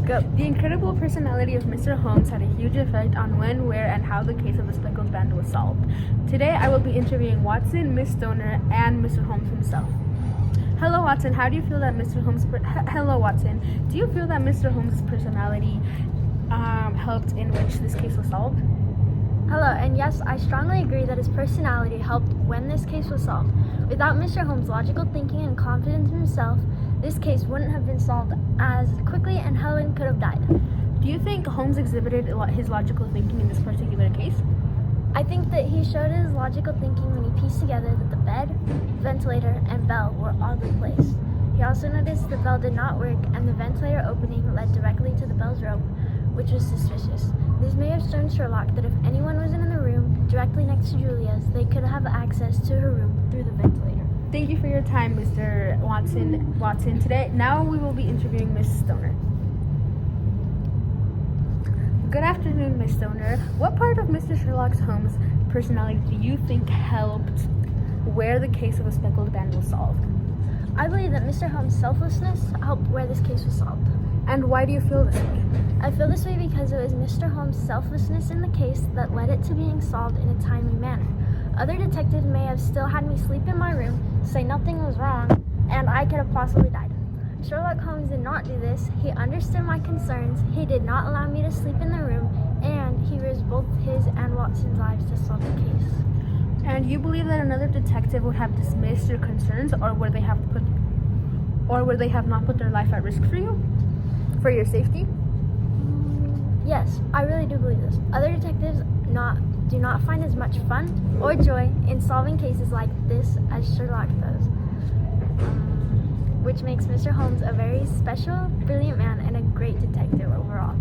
Go. The incredible personality of Mr. Holmes had a huge effect on when, where, and how the case of the Speckled band was solved. Today, I will be interviewing Watson, Miss Stoner, and Mr. Holmes himself. Hello, Watson. How do you feel that Mr. Holmes? Hello, Watson. Do you feel that Mr. Holmes' personality helped in which this case was solved? Hello, and yes, I strongly agree that his personality helped when this case was solved. Without Mr. Holmes' logical thinking and confidence in himself, this case wouldn't have been solved as quickly and Helen could have died. Do you think Holmes exhibited his logical thinking in this particular case? I think that he showed his logical thinking when he pieced together that the bed, ventilator, and bell were all replaced. He also noticed the bell did not work and the ventilator opening led directly to the bell's rope, which was suspicious. This may have shown Sherlock that if anyone was in the room directly next to Julia's, they could have access to her room through the ventilator. Thank you for your time, Mr. Watson. Today, now we will be interviewing Miss Stoner. Good afternoon, Miss Stoner. What part of Mr. Sherlock Holmes' personality do you think helped where the case of a Speckled band was solved? I believe that Mr. Holmes' selflessness helped where this case was solved. And why do you feel this way? I feel this way because it was Mr. Holmes' selflessness in the case that led it to being solved in a timely manner. Other detectives may have still had me sleep in my room, say nothing was wrong, and I could have possibly died. Sherlock Holmes did not do this. He understood my concerns, he did not allow me to sleep in the room, and he risked both his and Watson's lives to solve the case. And you believe that another detective would have dismissed your concerns, or would they have not put their life at risk for you? For your safety? Yes, I really do believe this. Other detectives do not find as much fun or joy in solving cases like this as Sherlock does, which makes Mr. Holmes a very special, brilliant man and a great detective overall.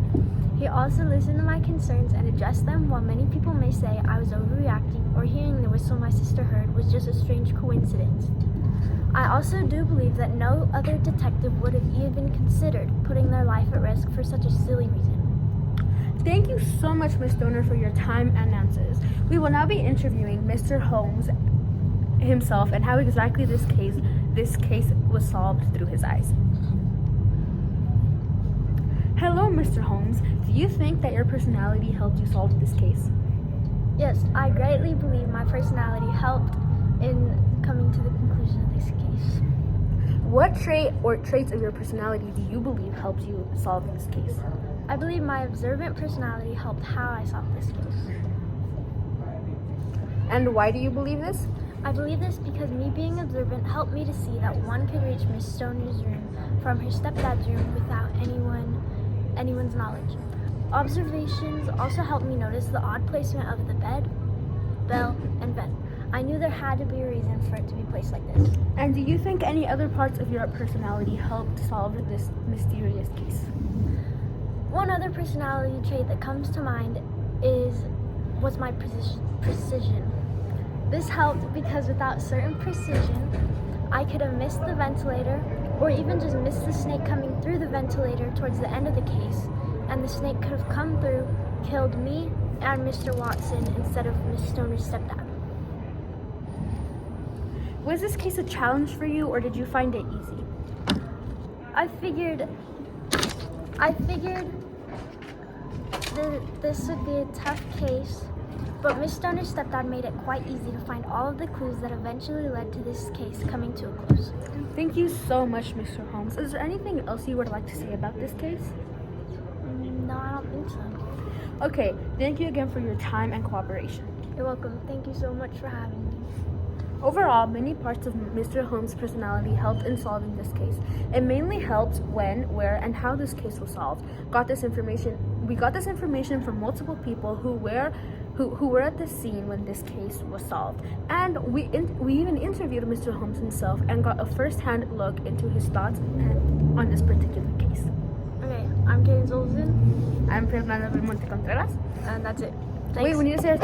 He also listened to my concerns and addressed them, while many people may say I was overreacting or hearing the whistle my sister heard was just a strange coincidence. I also do believe that no other detective would have even considered putting their life at risk for such a silly reason. Thank you so much, Ms. Stoner, for your time and answers. We will now be interviewing Mr. Holmes himself and how exactly this case was solved through his eyes. Hello, Mr. Holmes. Do you think that your personality helped you solve this case? Yes, I greatly believe my personality helped in coming to the conclusion of this case. What trait or traits of your personality do you believe helped you solve this case? I believe my observant personality helped how I solved this case. And why do you believe this? I believe this because me being observant helped me to see that one could reach Miss Stoner's room from her stepdad's room without anyone's knowledge. Observations also helped me notice the odd placement of the bed, bell, and vent. I knew there had to be a reason for it to be placed like this. And do you think any other parts of your personality helped solve this mysterious case? One other personality trait that comes to mind was my precision. This helped because without certain precision, I could have missed the ventilator or even just missed the snake coming through the ventilator towards the end of the case, and the snake could have come through, killed me and Mr. Watson instead of Miss Stoner's stepdad. Was this case a challenge for you, or did you find it easy? I figured that this would be a tough case, but Miss Stoner's stepdad made it quite easy to find all of the clues that eventually led to this case coming to a close. Thank you so much, Mr. Holmes. Is there anything else you would like to say about this case? No, I don't think so. Okay, thank you again for your time and cooperation. You're welcome. Thank you so much for having me. Overall, many parts of Mr. Holmes' personality helped in solving this case. It mainly helped when, where, and how this case was solved. We got this information from multiple people who were at the scene when this case was solved. And we even interviewed Mr. Holmes himself and got a first-hand look into his thoughts on this particular case. Okay, I'm Cadence. I'm Fernanda and And that's it. Thanks. Wait, we need to say our